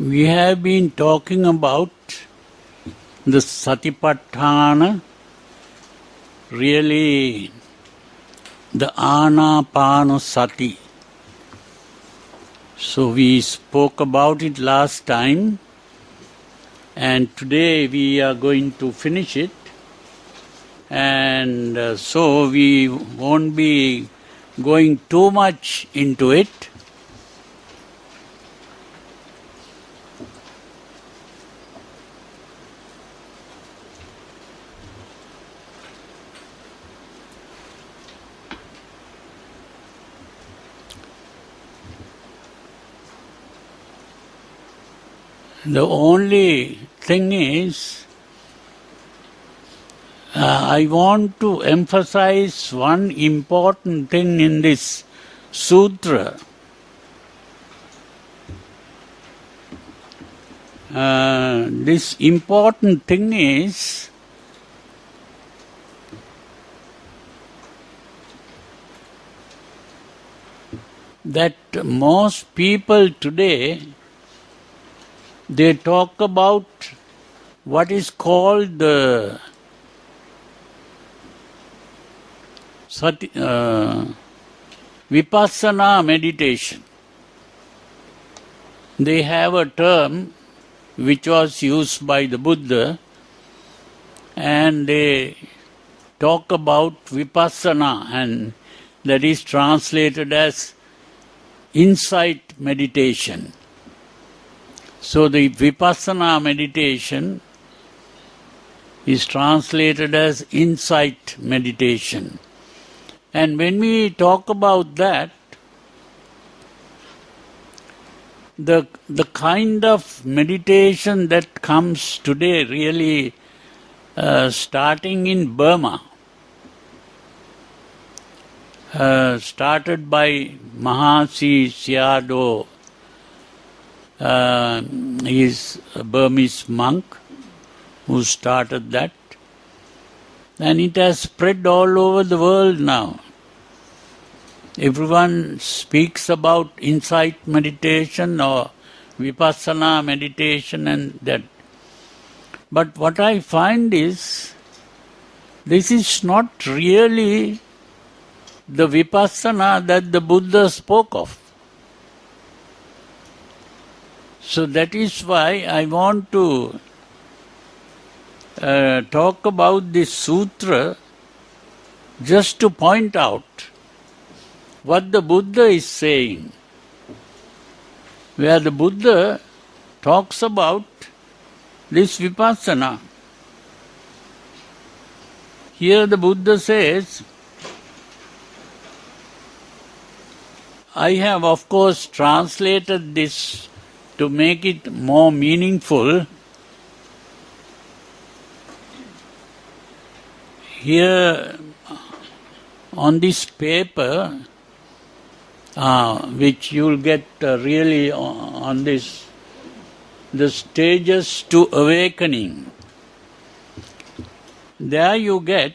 We have been talking about the Satipatthana, really the Anapanasati. So we spoke about it last time, and today we are going to finish it. And so we won't be going too much into it. The only thing is, I want to emphasize one important thing in this sutra. This important thing is that most people today, they talk about what is called the Vipassana meditation. They have a term which was used by the Buddha, and they talk about Vipassana, and that is translated as insight meditation. So the Vipassana meditation is translated as insight meditation. And when we talk about that, the kind of meditation that comes today, really starting in Burma, started by Mahasi Sayadaw. He is a Burmese monk who started that, and it has spread all over the world now. Everyone speaks about insight meditation or Vipassana meditation and that. But what I find is, this is not really the Vipassana that the Buddha spoke of. So that is why I want to talk about this sutra, just to point out what the Buddha is saying, where the Buddha talks about this Vipassana. Here the Buddha says, I have of course translated this to make it more meaningful. Here on this paper, which you will get really on this, the stages to awakening. There you get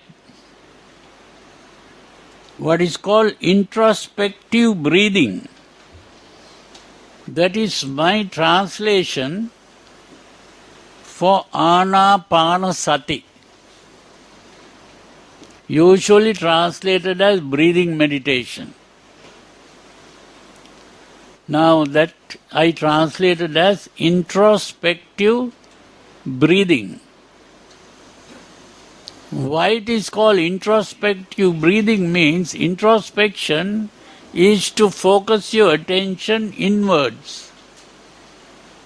what is called introspective breathing. That is my translation for Anapanasati, usually translated as breathing meditation. Now that I translated as introspective breathing. Why it is called introspective breathing means introspection is to focus your attention inwards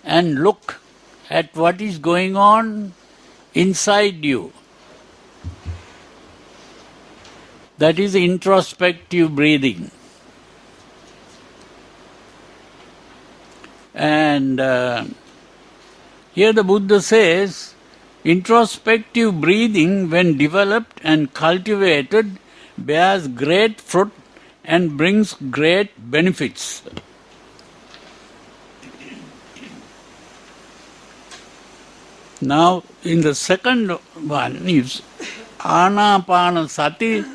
and look at what is going on inside you. That is introspective breathing. And here the Buddha says, introspective breathing, when developed and cultivated, bears great fruit and brings great benefits. Now, in the second one is Anapanasati.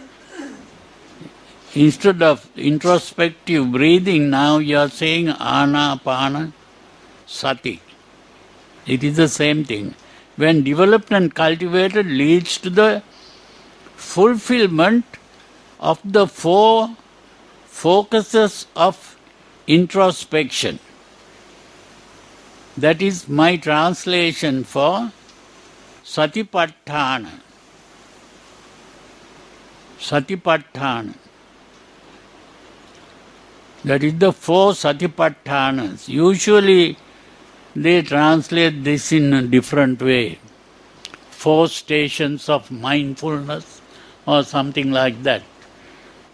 Instead of introspective breathing, now you are saying Anapanasati. It is the same thing. When developed and cultivated leads to the fulfillment of the four focuses of introspection. That is my translation for Satipatthana. Satipatthana. That is the four Satipatthanas. Usually they translate this in a different way. 4 stations of mindfulness or something like that.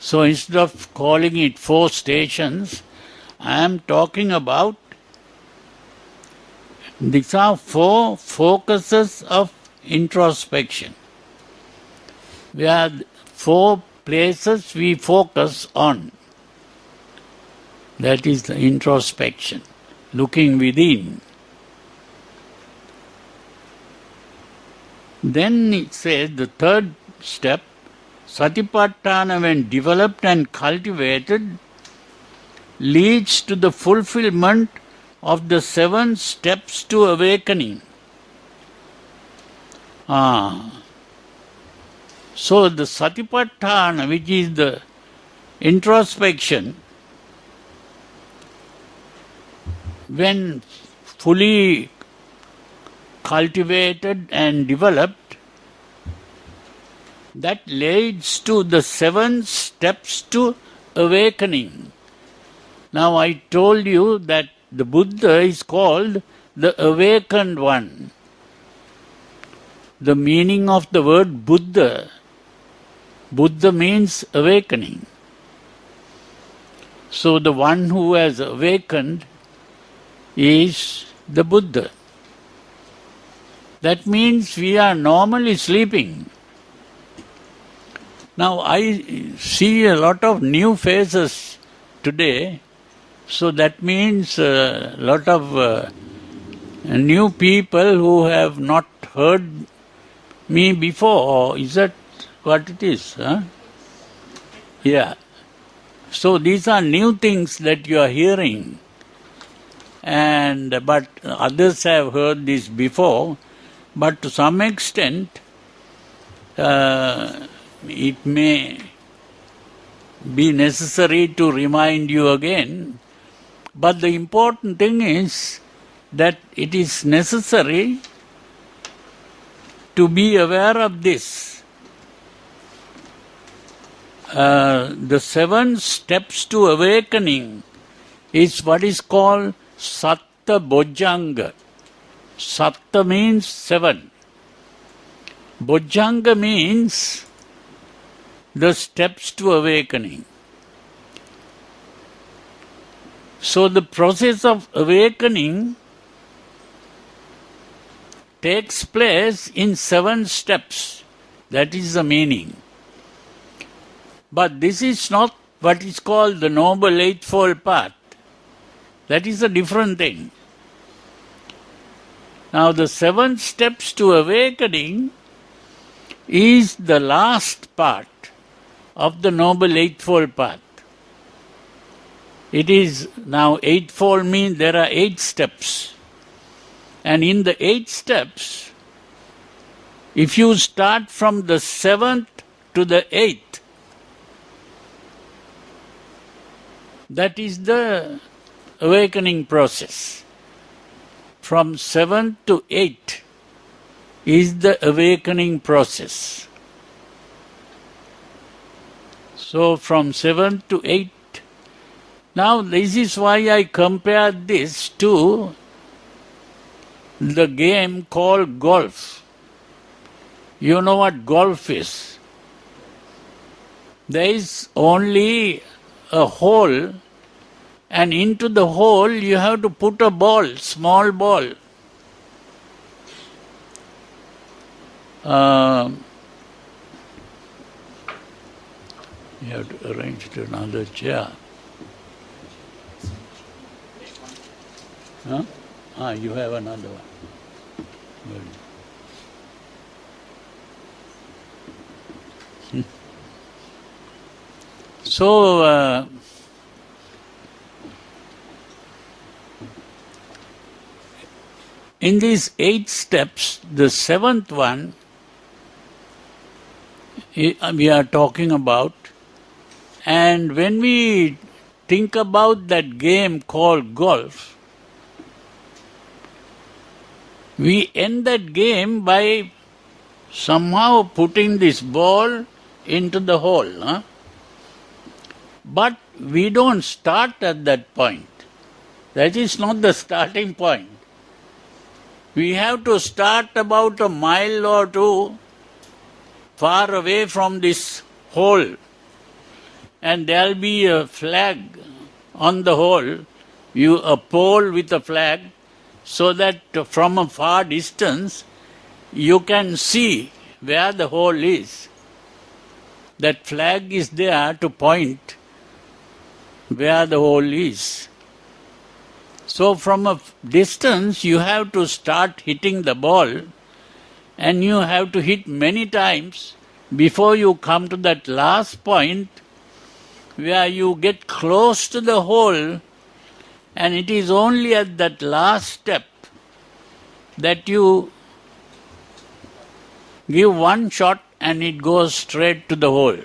So instead of calling it 4 stations, I am talking about these are 4 focuses of introspection. We have 4 places we focus on. That is the introspection, looking within. Then it says the third step, Satipatthana when developed and cultivated leads to the fulfillment of the 7 steps to awakening. So the Satipatthana, which is the introspection, when fully cultivated and developed, that leads to the 7 steps to awakening. Now I told you that the Buddha is called the awakened one. The meaning of the word Buddha, Buddha means awakening. So the one who has awakened is the Buddha. That means we are normally sleeping. Now I see a lot of new faces today, so that means a lot of new people who have not heard me before. Is that what it is? Huh? Yeah. So these are new things that you are hearing. But others have heard this before, but to some extent it may be necessary to remind you again. But the important thing is that it is necessary to be aware of this. The 7 steps to awakening is what is called Satta Bojjhanga. Satta means 7. Bojjhanga means the steps to awakening. So the process of awakening takes place in 7 steps. That is the meaning. But this is not what is called the Noble Eightfold Path. That is a different thing. Now the 7 steps to awakening is the last part of the Noble Eightfold Path. It is now eightfold means there are 8 steps. And in the 8 steps, if you start from the 7th to the 8th, that is the awakening process. From 7th to 8th is the awakening process. So from 7th to 8th. Now this is why I compared this to the game called golf. You know what golf is? There is only a hole, and into the hole you have to put a ball, small ball. You have to arrange to another chair. Huh? You have another one. Good. So, In these 8 steps, the 7th one we are talking about, and when we think about that game called golf, we end that game by somehow putting this ball into the hole. Huh? But we don't start at that point. That is not the starting point. We have to start about a mile or two far away from this hole, and there will be a flag on the hole, a pole with a flag, so that from a far distance you can see where the hole is. That flag is there to point where the hole is. So from a distance you have to start hitting the ball, and you have to hit many times before you come to that last point where you get close to the hole, and it is only at that last step that you give one shot and it goes straight to the hole.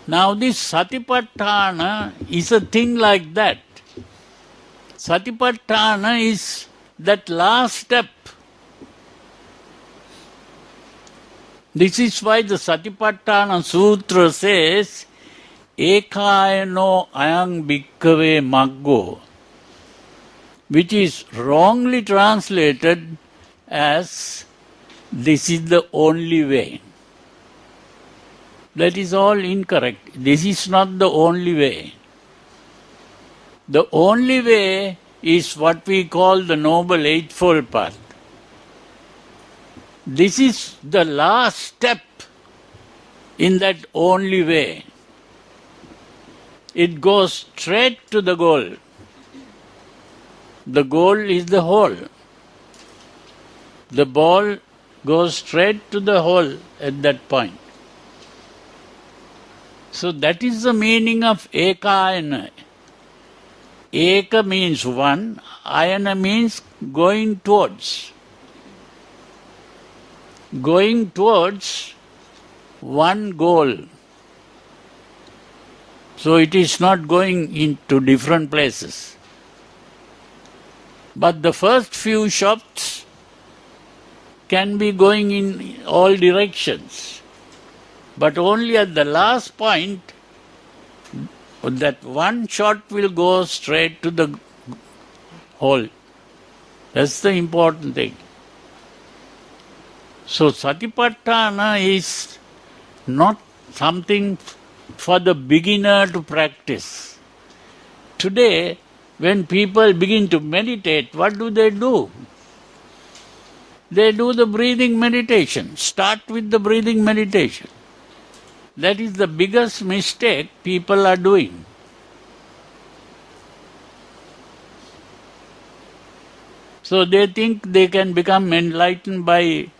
Now this Satipatthana is a thing like that. Satipatthana is that last step. This is why the Satipatthana Sutra says, Ekayano ayang bhikkhave maggo, which is wrongly translated as, this is the only way. That is all incorrect. This is not the only way. The only way is what we call the Noble Eightfold Path. This is the last step in that only way. It goes straight to the goal. The goal is the hole. The ball goes straight to the hole at that point. So that is the meaning of Ekayana. Eka means one, Ayana means going towards. Going towards one goal. So it is not going into different places. But the first few shots can be going in all directions. But only at the last point, that one shot will go straight to the hole. That's the important thing. So Satipatthana is not something for the beginner to practice. Today, when people begin to meditate, what do? They do the breathing meditation. Start with the breathing meditation. That is the biggest mistake people are doing. So they think they can become enlightened by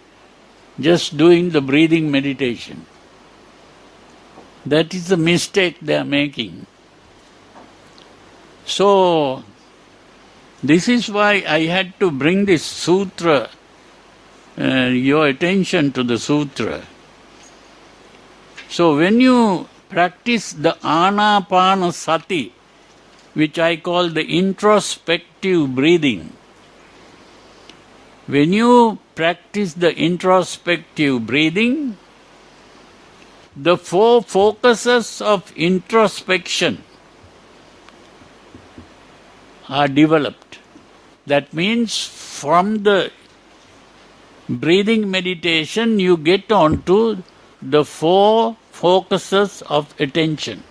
just doing the breathing meditation. That is the mistake they are making. So, this is why I had to bring this sutra, your attention to the sutra. So when you practice the Anapanasati, which I call the introspective breathing, when you practice the introspective breathing, the 4 focuses of introspection are developed. That means from the breathing meditation you get on to the 4 focuses of attention.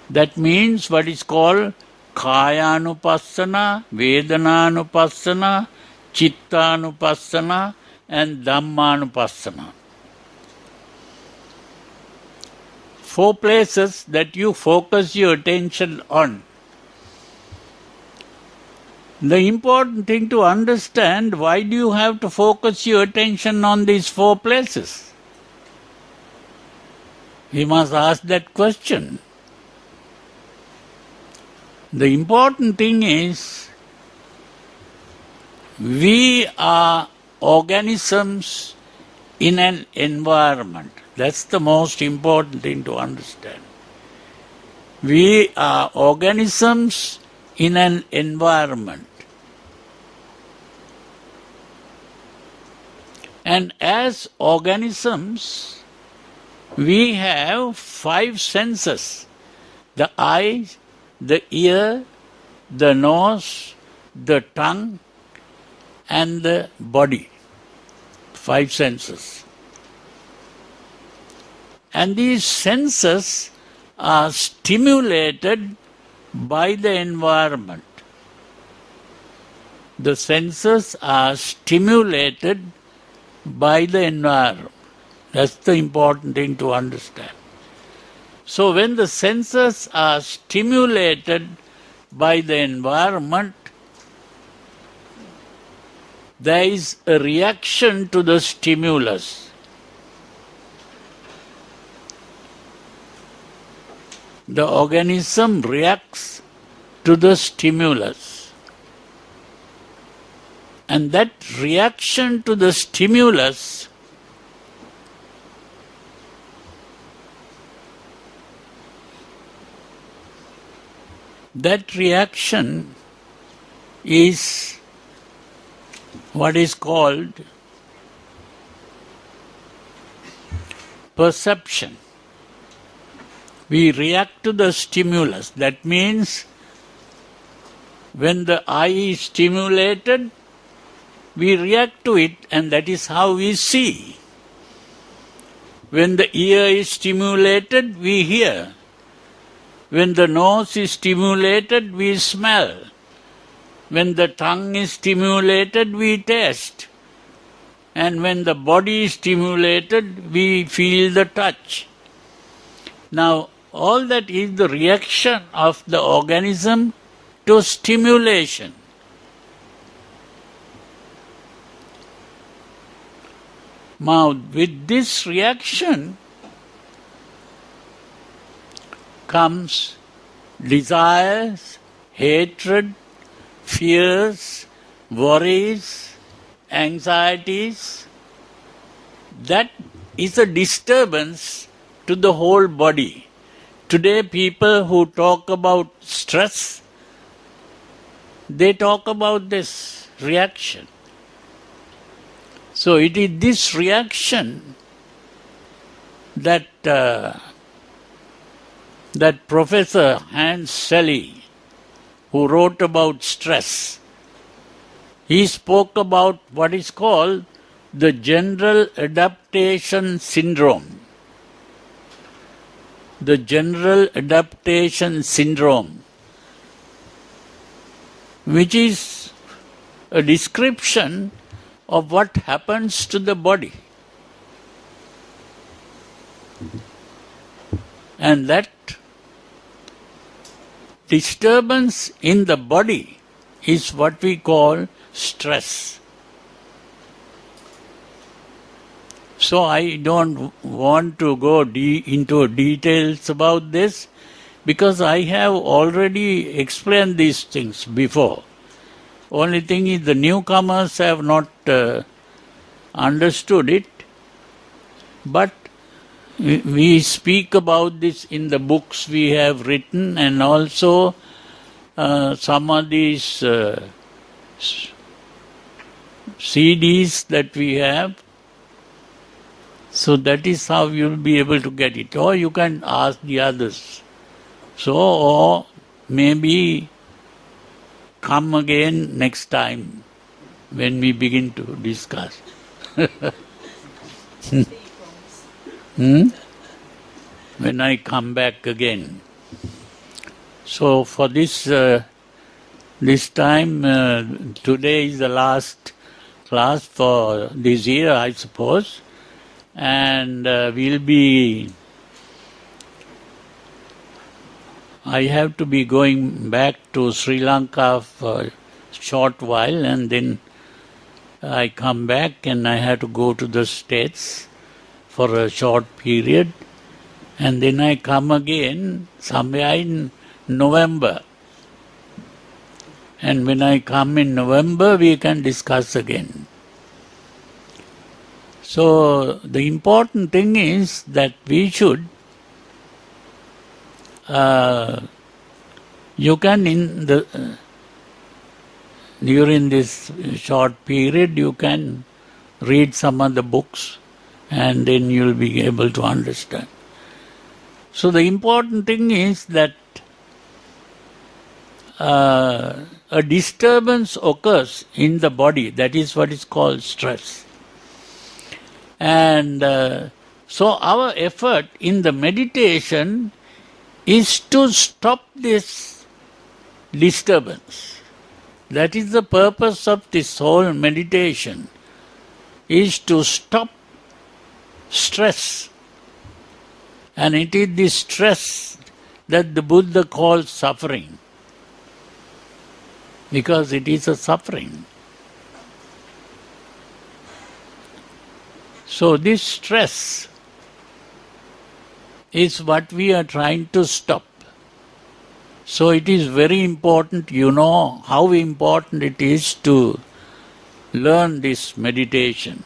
That means what is called Kayanupassana, Vedananupassana, Chittanupassana and Dhammanupassana. 4 places that you focus your attention on. The important thing to understand, why do you have to focus your attention on these 4 places? We must ask that question. The important thing is we are organisms in an environment. That's the most important thing to understand. We are organisms in an environment. And as organisms, we have 5 senses: the eye, the ear, the nose, the tongue, and the body. 5 senses. And these senses are stimulated by the environment. The senses are stimulated by the environment. That's the important thing to understand. So when the senses are stimulated by the environment, there is a reaction to the stimulus. The organism reacts to the stimulus. And that reaction to the stimulus is what is called perception. We react to the stimulus. That means when the eye is stimulated, we react to it, and that is how we see. When the ear is stimulated, we hear. When the nose is stimulated, we smell. When the tongue is stimulated, we taste. And when the body is stimulated, we feel the touch. Now, all that is the reaction of the organism to stimulation. Now, with this reaction comes desires, hatred, fears, worries, anxieties. That is a disturbance to the whole body. Today, people who talk about stress, they talk about this reaction. So it is this reaction that Professor Hans Selye, who wrote about stress, he spoke about what is called the general adaptation syndrome. The general adaptation syndrome, which is a description of what happens to the body. And that disturbance in the body is what we call stress. So I don't want to go into details about this, because I have already explained these things before. Only thing is the newcomers have not understood it, but we speak about this in the books we have written, and also some of these CDs that we have. So that is how you will be able to get it. Or you can ask the others. So, or maybe come again next time when we begin to discuss. When I come back again. So for this time, today is the last class for this year, I suppose. And I have to be going back to Sri Lanka for a short while, and then I come back and I have to go to the States for a short period, and then I come again somewhere in November. And when I come in November, we can discuss again. So the important thing is that we should, you can during this short period, you can read some of the books and then you'll be able to understand. So the important thing is that a disturbance occurs in the body. That is what is called stress. And so our effort in the meditation is to stop this disturbance. That is the purpose of this whole meditation, is to stop stress. And it is this stress that the Buddha calls suffering, because it is a suffering. So this stress is what we are trying to stop. So it is very important, you know how important it is to learn this meditation.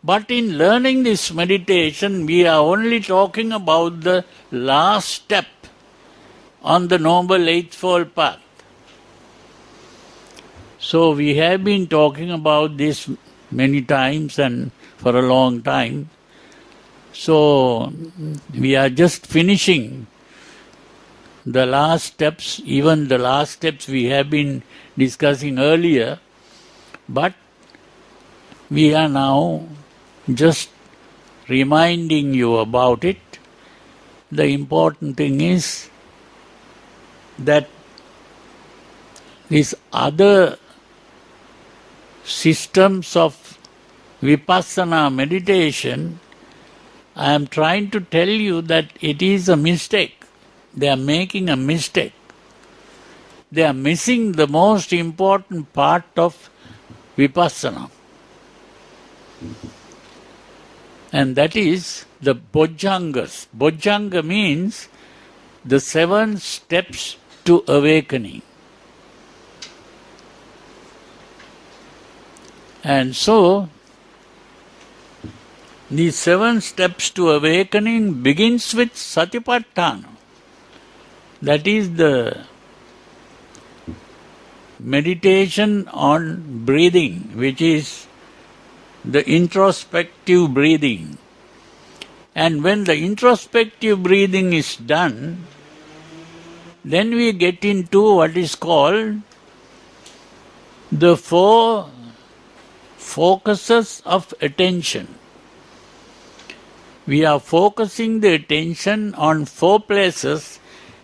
But in learning this meditation, we are only talking about the last step on the Noble Eightfold Path. So we have been talking about this many times and for a long time. So we are just finishing the last steps, even the last steps we have been discussing earlier, but we are now just reminding you about it. The important thing is that these other systems of vipassana meditation, I am trying to tell you that it is a mistake. They are making a mistake. They are missing the most important part of vipassana. And that is the bojjhangas. Bojjhanga means the 7 steps to awakening. And so, these 7 steps to awakening begins with satipatthana. That is the meditation on breathing, which is the introspective breathing. And when the introspective breathing is done, then we get into what is called the 4 focuses of attention. We are focusing the attention on 4 places,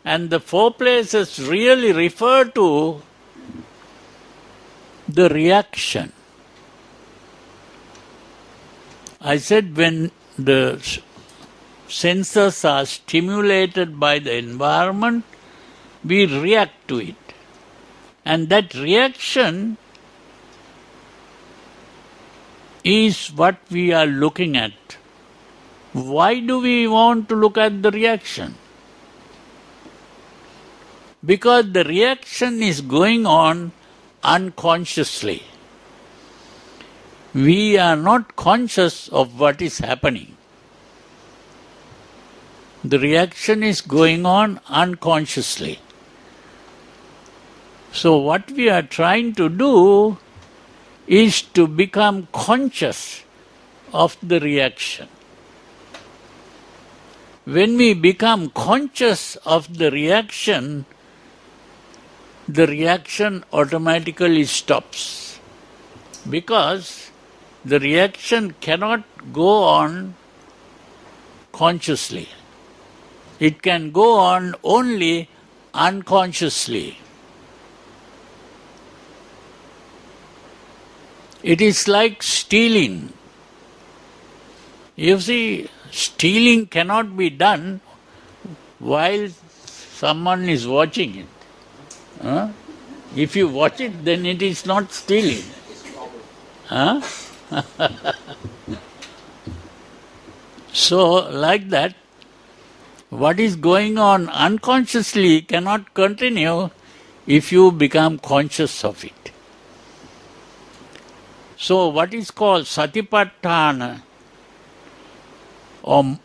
and the 4 places really refer to the reaction. I said when the senses are stimulated by the environment, we react to it. And that reaction is what we are looking at. Why do we want to look at the reaction? Because the reaction is going on unconsciously. We are not conscious of what is happening. The reaction is going on unconsciously. So what we are trying to do is to become conscious of the reaction. When we become conscious of the reaction automatically stops. Because the reaction cannot go on consciously. It can go on only unconsciously. It is like stealing. You see, stealing cannot be done while someone is watching it. If you watch it, then it is not stealing. So, like that, what is going on unconsciously cannot continue if you become conscious of it. So what is called satipatthana, or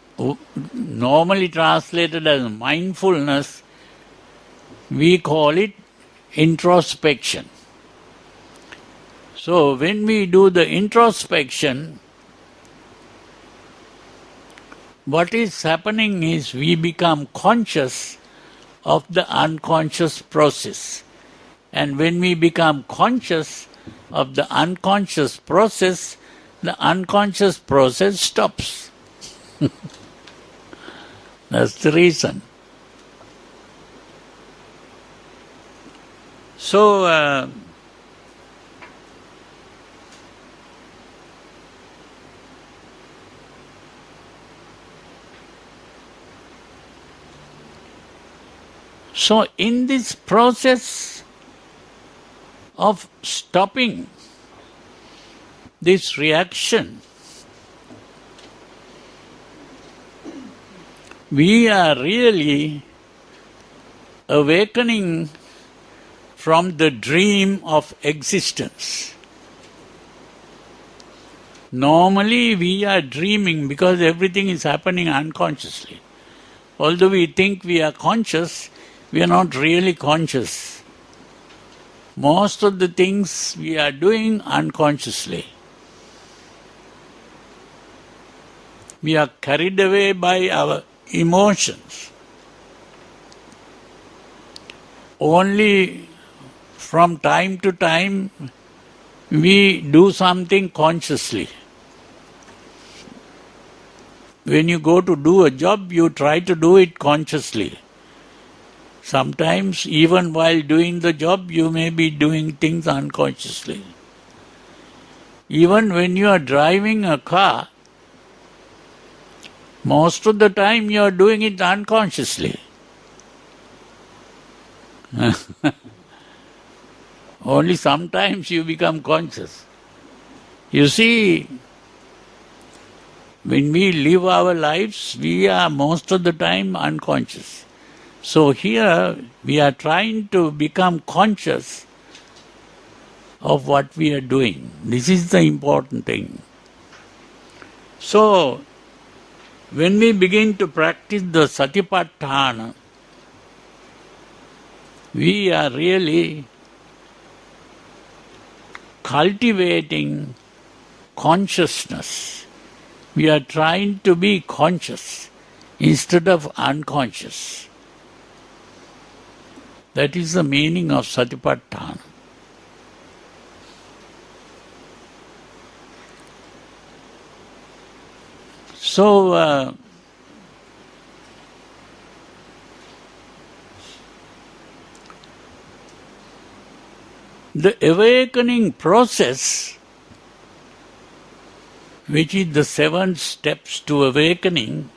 normally translated as mindfulness, we call it introspection. So when we do the introspection, what is happening is we become conscious of the unconscious process. And when we become conscious of the unconscious process stops. That's the reason. So, in this process of stopping this reaction, we are really awakening from the dream of existence. Normally we are dreaming because everything is happening unconsciously. Although we think we are conscious, we are not really conscious. Most of the things we are doing unconsciously. We are carried away by our emotions. Only from time to time we do something consciously. When you go to do a job, you try to do it consciously. Sometimes, even while doing the job, you may be doing things unconsciously. Even when you are driving a car, most of the time you are doing it unconsciously. Only sometimes you become conscious. You see, when we live our lives, we are most of the time unconscious. So here we are trying to become conscious of what we are doing. This is the important thing. So when we begin to practice the satipatthana, we are really cultivating consciousness. We are trying to be conscious instead of unconscious. That is the meaning of satipatthana. So, the awakening process, which is the 7 steps to awakening,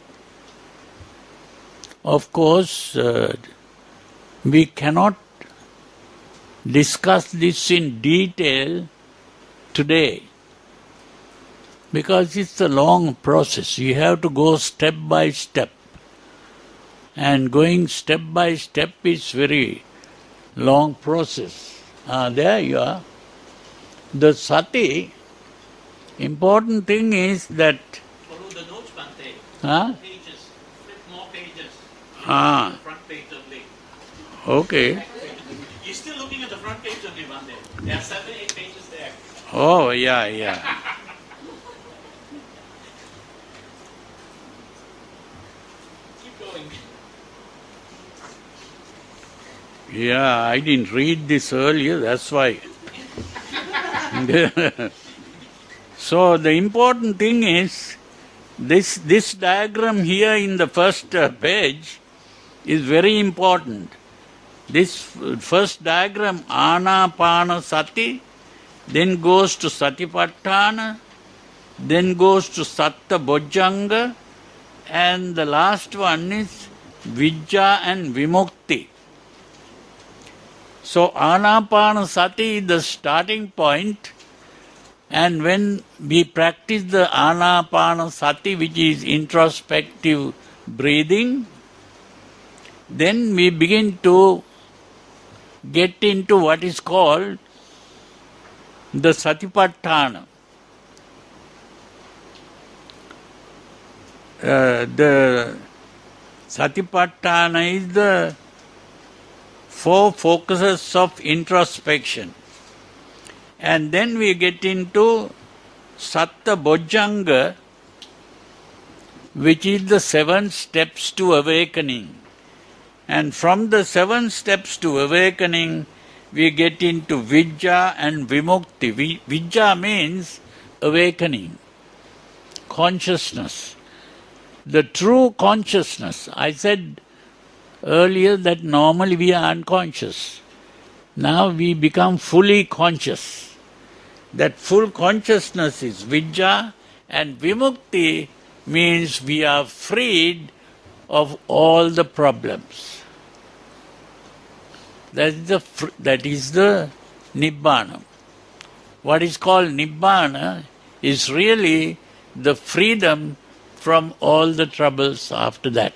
of course, we cannot discuss this in detail today because it's a long process. You have to go step by step. And going step by step is very long process. There you are. The sati, important thing is that... Follow the notes, Bhante. Pages. Flip more pages. The front page only. Okay. You're still looking at the front page only, Bhante. There are 7, 8 pages there. Oh, yeah. Keep going. Yeah, I didn't read this earlier, that's why. So the important thing is, this diagram here in the first page is very important. This first diagram, Anapanasati, then goes to Satipatthana, then goes to Satta Bojjhanga, and the last one is Vijja and Vimukti. So Anapanasati is the starting point, and when we practice the Anapanasati, which is introspective breathing, then we begin to get into what is called the Satipatthana. The Satipatthana is the four focuses of introspection. And then we get into Satta Bojjhanga, which is the 7 steps to awakening. And from the 7 steps to awakening, we get into Vijja and Vimukti. Vijja means awakening, consciousness. The true consciousness. I said earlier that normally we are unconscious. Now we become fully conscious. That full consciousness is Vijja, and Vimukti means we are freed of all the problems. That is the Nibbana. What is called Nibbana is really the freedom from all the troubles after that.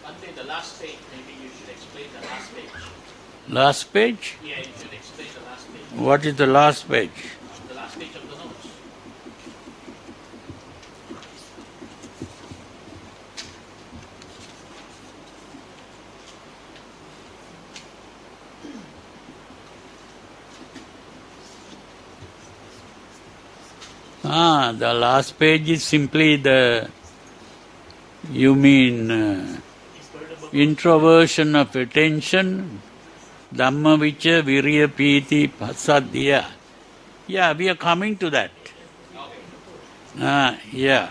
Bhante, the last page, maybe you should explain the last page. Last page? Yeah, you should explain the last page. What is the last page? The last page of the notes. The last page is simply introversion of attention, Dhamma Vicha Virya Piti Pasadya. Yeah, we are coming to that. Yeah.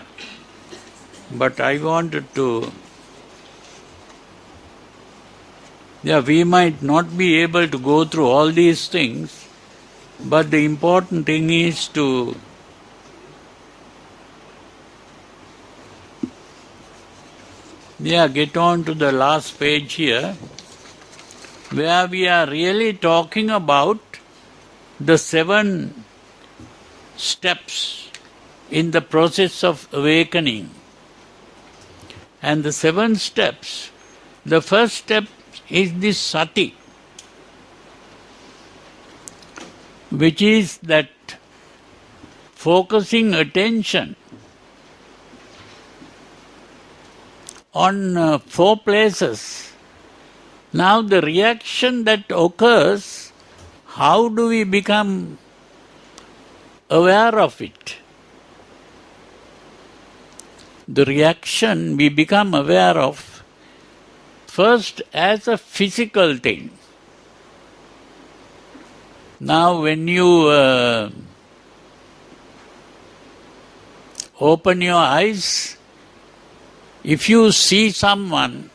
But I wanted to... Yeah, we might not be able to go through all these things, but the important thing is to get on to the last page here, where we are really talking about the 7 steps in the process of awakening. And the 7 steps, the first step is this sati, which is that focusing attention on 4 places. Now the reaction that occurs, how do we become aware of it? The reaction we become aware of first as a physical thing. Now when you open your eyes, if you see someone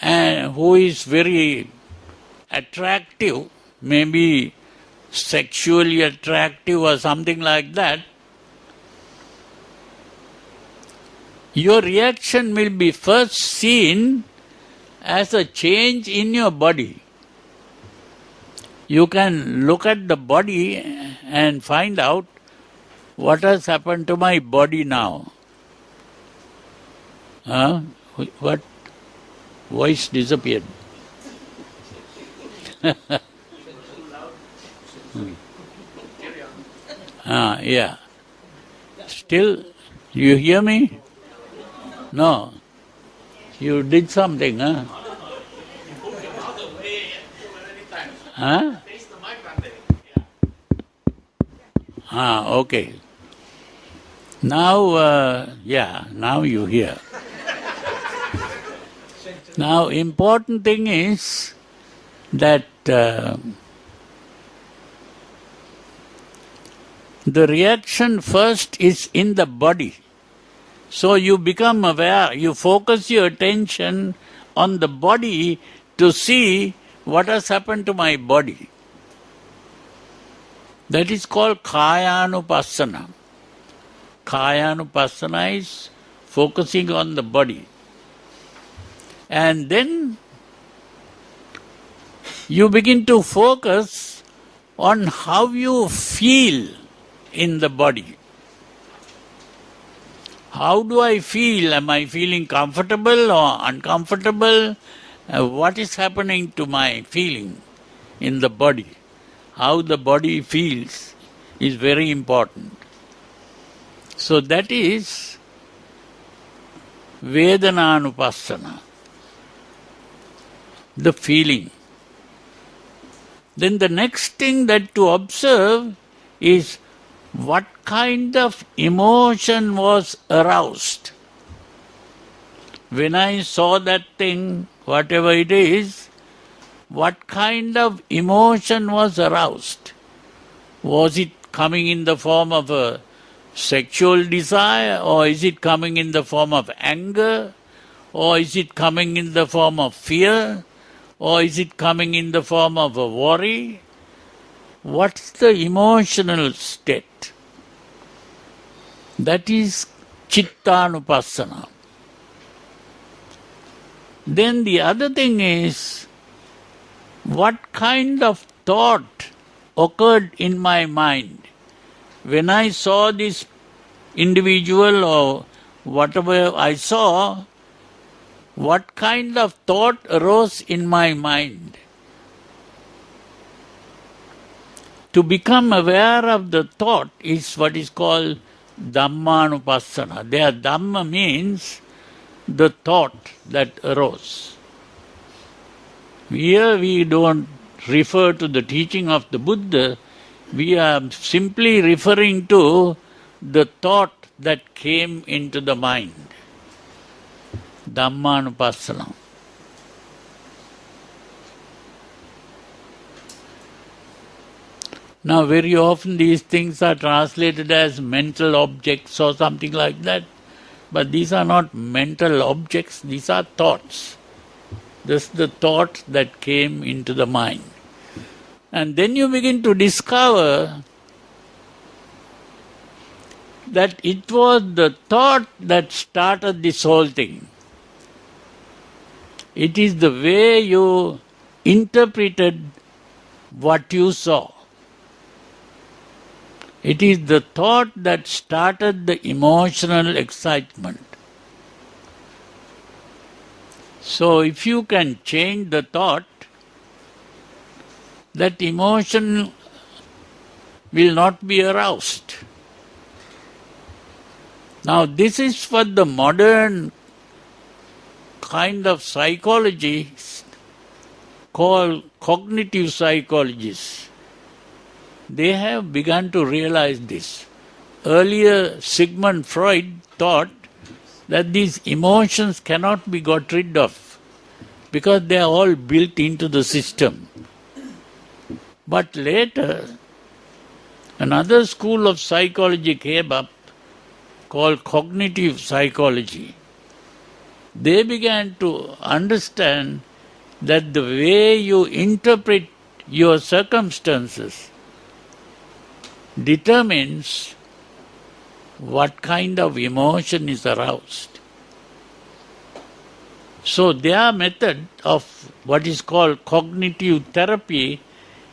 who is very attractive, maybe sexually attractive or something like that, your reaction will be first seen as a change in your body. You can look at the body and find out what has happened to my body now. What? Voice disappeared. Yeah. Still, you hear me? No. You did something, huh? Huh? Okay. Now, now you hear. Now, important thing is that the reaction first is in the body. So you become aware, you focus your attention on the body to see what has happened to my body. That is called Kayanupassana. Kayanupassana is focusing on the body. And then you begin to focus on how you feel in the body. How do I feel? Am I feeling comfortable or uncomfortable? What is happening to my feeling in the body? How the body feels is very important. So that is Vedananupassana, the feeling. Then the next thing that to observe is what kind of emotion was aroused. When I saw that thing, whatever it is, what kind of emotion was aroused? Was it coming in the form of a sexual desire, or is it coming in the form of anger, or is it coming in the form of fear, or is it coming in the form of a worry? What's the emotional state? That is Chittanupassana. Then the other thing is, what kind of thought occurred in my mind? When I saw this individual or whatever I saw, what kind of thought arose in my mind? To become aware of the thought is what is called Dhammanupassana. There, Dhamma means the thought that arose. Here we don't refer to the teaching of the Buddha, we are simply referring to the thought that came into the mind. Dhammanupassana. Now very often these things are translated as mental objects or something like that. But these are not mental objects, these are thoughts. This is the thought that came into the mind. And then you begin to discover that it was the thought that started this whole thing. It is the way you interpreted what you saw. It is the thought that started the emotional excitement. So if you can change the thought, that emotion will not be aroused. Now this is what the modern kind of psychologists call cognitive psychologists. They have begun to realize this. Earlier, Sigmund Freud thought that these emotions cannot be got rid of because they are all built into the system. But later, another school of psychology came up called cognitive psychology. They began to understand that the way you interpret your circumstances determines what kind of emotion is aroused. So their method of what is called cognitive therapy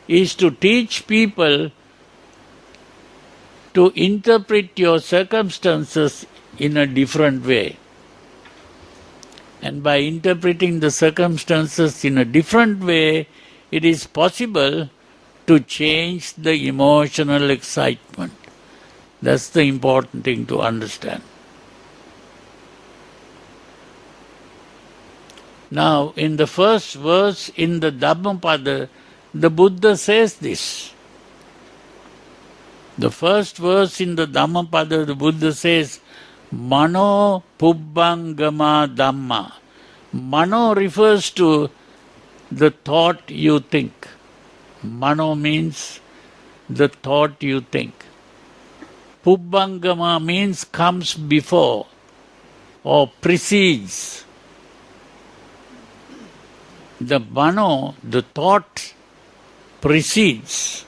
is to teach people to interpret your circumstances in a different way. And by interpreting the circumstances in a different way, it is possible to change the emotional excitement. That's the important thing to understand. Now, in the first verse in the Dhammapada, the Buddha says this. The first verse in the Dhammapada, the Buddha says, Mano Pubbangama Dhamma. Mano refers to the thought you think. Mano means the thought you think. Pubbangama means comes before or precedes. The mano, the thought, precedes.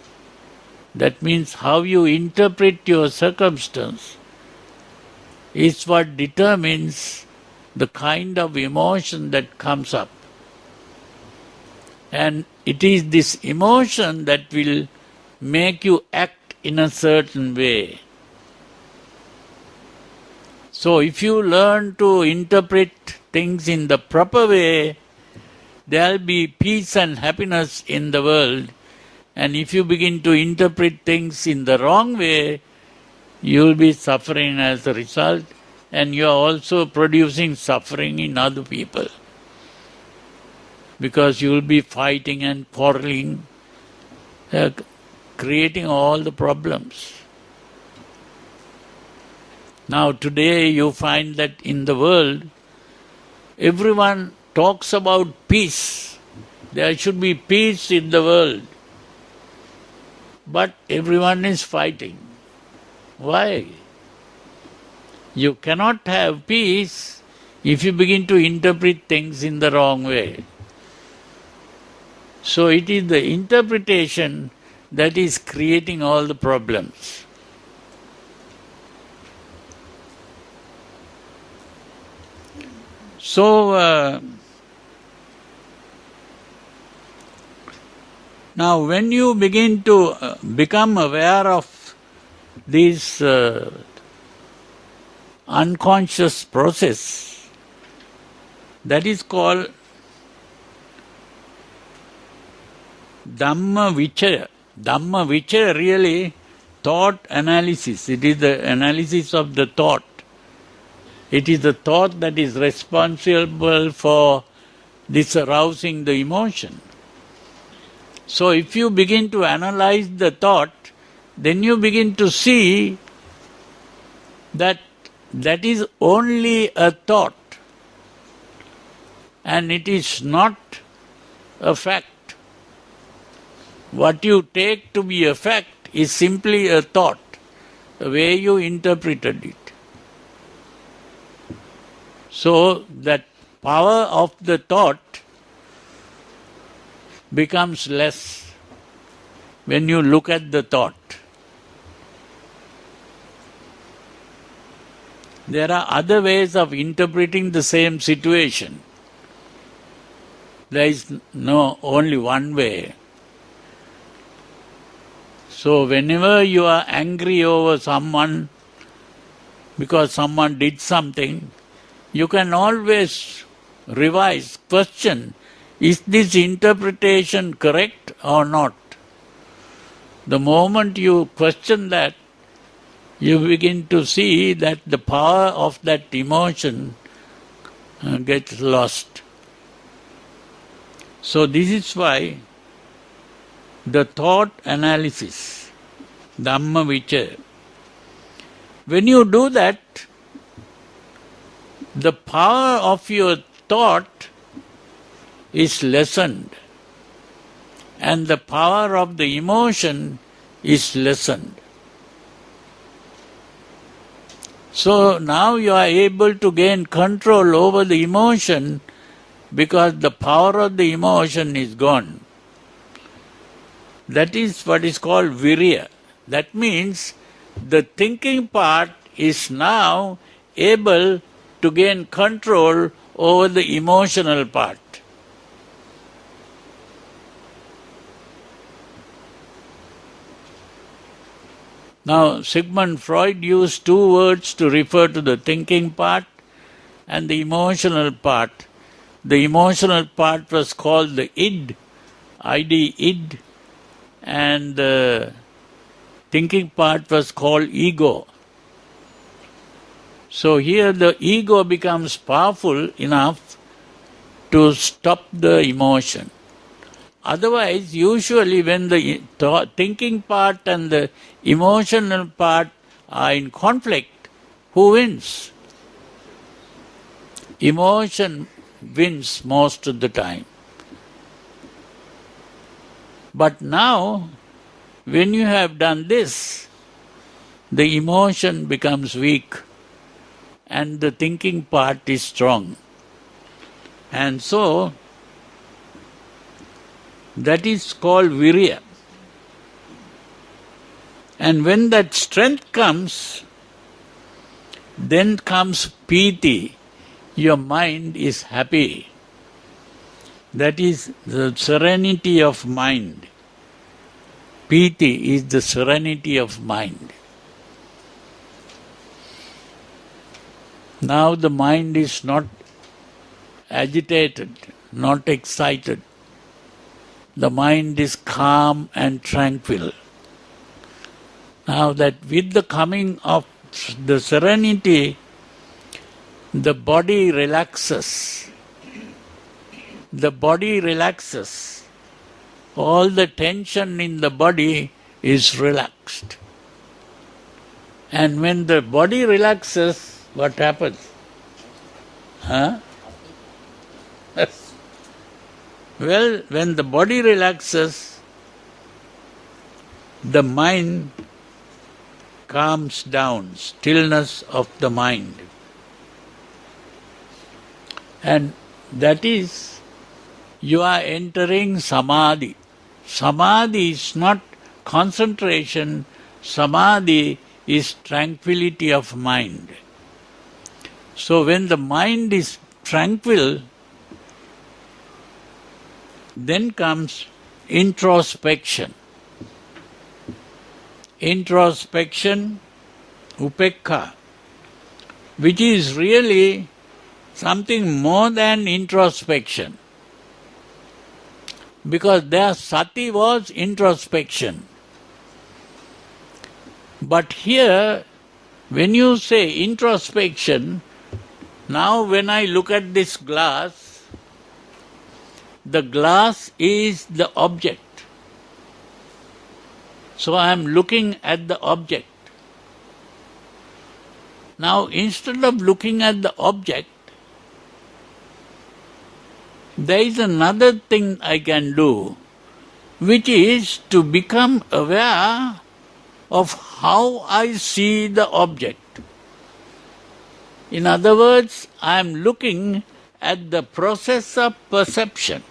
That means how you interpret your circumstance is what determines the kind of emotion that comes up. And it is this emotion that will make you act in a certain way. So if you learn to interpret things in the proper way, there will be peace and happiness in the world. And if you begin to interpret things in the wrong way, you will be suffering as a result, and you are also producing suffering in other people. Because you will be fighting and quarreling, creating all the problems. Now today you find that in the world, everyone talks about peace. There should be peace in the world. But everyone is fighting. Why? You cannot have peace if you begin to interpret things in the wrong way. So it is the interpretation that is creating all the problems. So, now when you begin to become aware of this unconscious process, that is called Dhamma Vichaya. Dhamma Vichaya really thought analysis. It is the analysis of the thought. It is the thought that is responsible for this arousing the emotion. So if you begin to analyze the thought, then you begin to see that that is only a thought and it is not a fact. What you take to be a fact is simply a thought, the way you interpreted it. So that power of the thought becomes less when you look at the thought. There are other ways of interpreting the same situation. There is only one way. So whenever you are angry over someone because someone did something, you can always revise, question, is this interpretation correct or not? The moment you question that, you begin to see that the power of that emotion gets lost. So this is why the thought analysis, Dhamma Vichaya, when you do that, the power of your thought is lessened and the power of the emotion is lessened. So now you are able to gain control over the emotion because the power of the emotion is gone. That is what is called virya. That means the thinking part is now able to gain control over the emotional part. Now, Sigmund Freud used two words to refer to the thinking part and the emotional part. The emotional part was called the id, id, and the thinking part was called ego. So here the ego becomes powerful enough to stop the emotion. Otherwise, usually when the thinking part and the emotional part are in conflict, who wins? Emotion wins most of the time. But now, when you have done this, the emotion becomes weak and the thinking part is strong. And so, that is called virya. And when that strength comes, then comes piti. Your mind is happy. That is the serenity of mind. Piti is the serenity of mind. Now the mind is not agitated, not excited. The mind is calm and tranquil. Now that with the coming of the serenity, the body relaxes. The body relaxes. All the tension in the body is relaxed. And when the body relaxes, what happens? Huh? Well, when the body relaxes, the mind calms down, stillness of the mind. And that is, you are entering samadhi. Samadhi is not concentration, samadhi is tranquility of mind. So when the mind is tranquil, then comes introspection. Introspection, upekha, which is really something more than introspection. Because there sati was introspection. But here, when you say introspection, now when I look at this glass, the glass is the object. So I am looking at the object. Now instead of looking at the object, there is another thing I can do, which is to become aware of how I see the object. In other words, I am looking at the process of perception.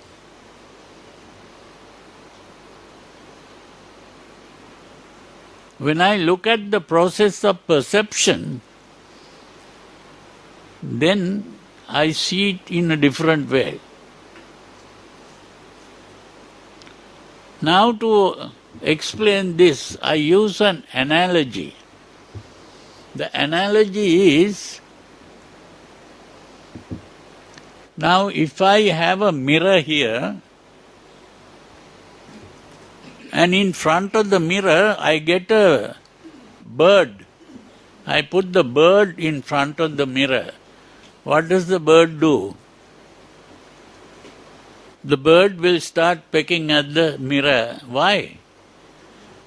When I look at the process of perception, then I see it in a different way. Now to explain this, I use an analogy. The analogy is, now if I have a mirror here, and in front of the mirror I get a bird. I put the bird in front of the mirror. What does the bird do? The bird will start pecking at the mirror. Why?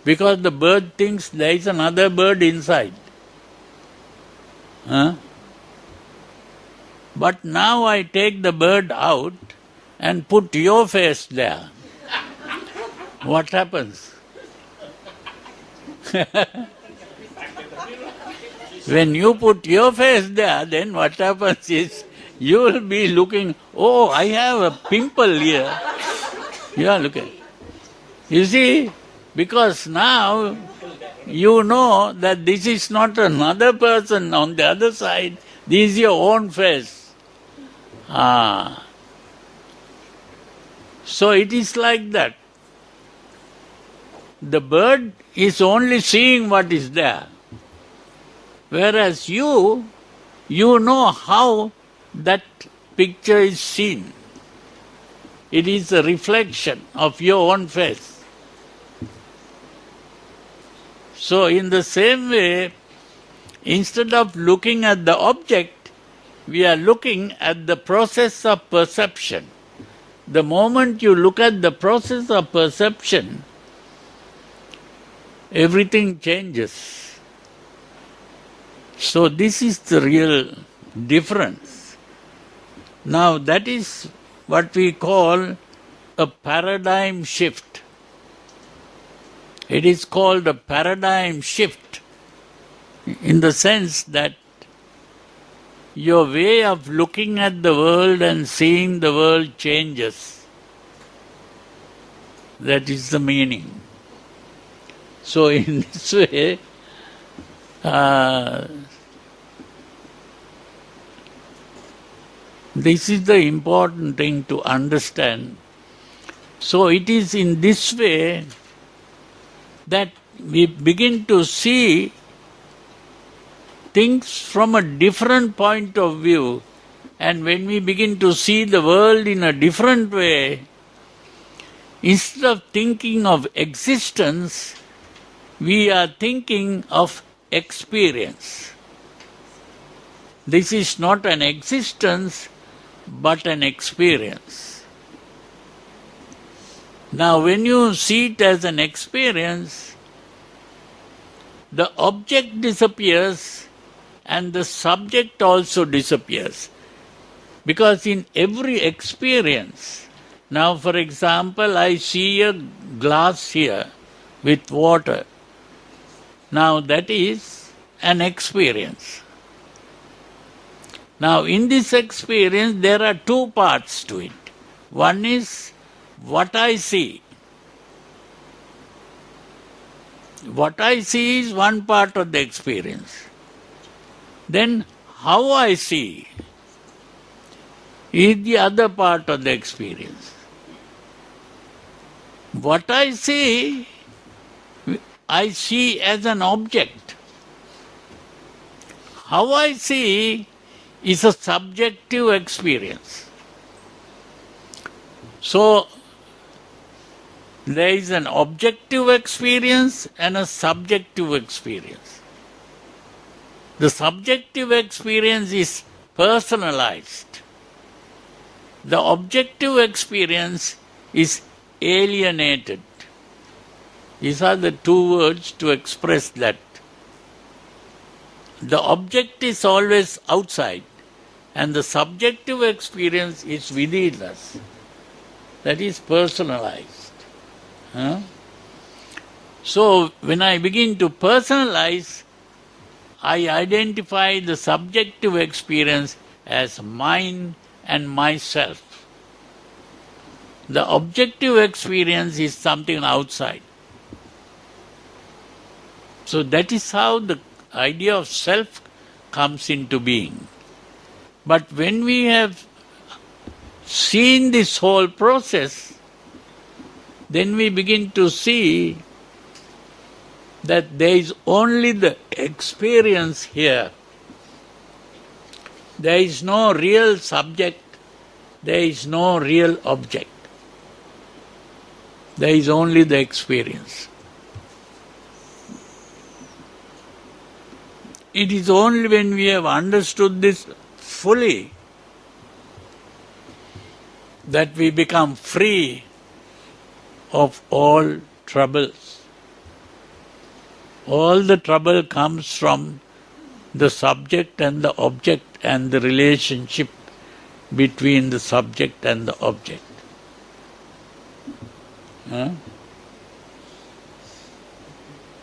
Because the bird thinks there is another bird inside. Huh? But now I take the bird out and put your face there. What happens? When you put your face there, then what happens is, you will be looking, oh, I have a pimple here. You are looking. You see, because now you know that this is not another person on the other side, this is your own face. So it is like that. The bird is only seeing what is there. Whereas you know how that picture is seen. It is a reflection of your own face. So in the same way, instead of looking at the object, we are looking at the process of perception. The moment you look at the process of perception, everything changes. So this is the real difference. Now that is what we call a paradigm shift. It is called a paradigm shift in the sense that your way of looking at the world and seeing the world changes. That is the meaning. So in this way, this is the important thing to understand. So it is in this way that we begin to see things from a different point of view, and when we begin to see the world in a different way, instead of thinking of existence, we are thinking of experience. This is not an existence, but an experience. Now, when you see it as an experience, the object disappears and the subject also disappears. Because in every experience, now for example, I see a glass here with water. Now that is an experience. Now in this experience there are two parts to it. One is what I see. What I see is one part of the experience. Then how I see is the other part of the experience. What I see as an object. How I see is a subjective experience. So, there is an objective experience and a subjective experience. The subjective experience is personalized. The objective experience is alienated. These are the two words to express that. The object is always outside and the subjective experience is within us. That is personalized. So, when I begin to personalize, I identify the subjective experience as mine and myself. The objective experience is something outside. So that is how the idea of self comes into being. But when we have seen this whole process, then we begin to see that there is only the experience here. There is no real subject, there is no real object. There is only the experience. It is only when we have understood this fully that we become free of all troubles. All the trouble comes from the subject and the object and the relationship between the subject and the object.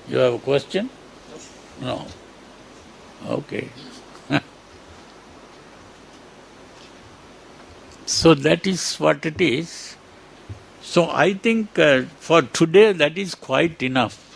You have a question? No. Okay. So that is what it is. So I think for today that is quite enough.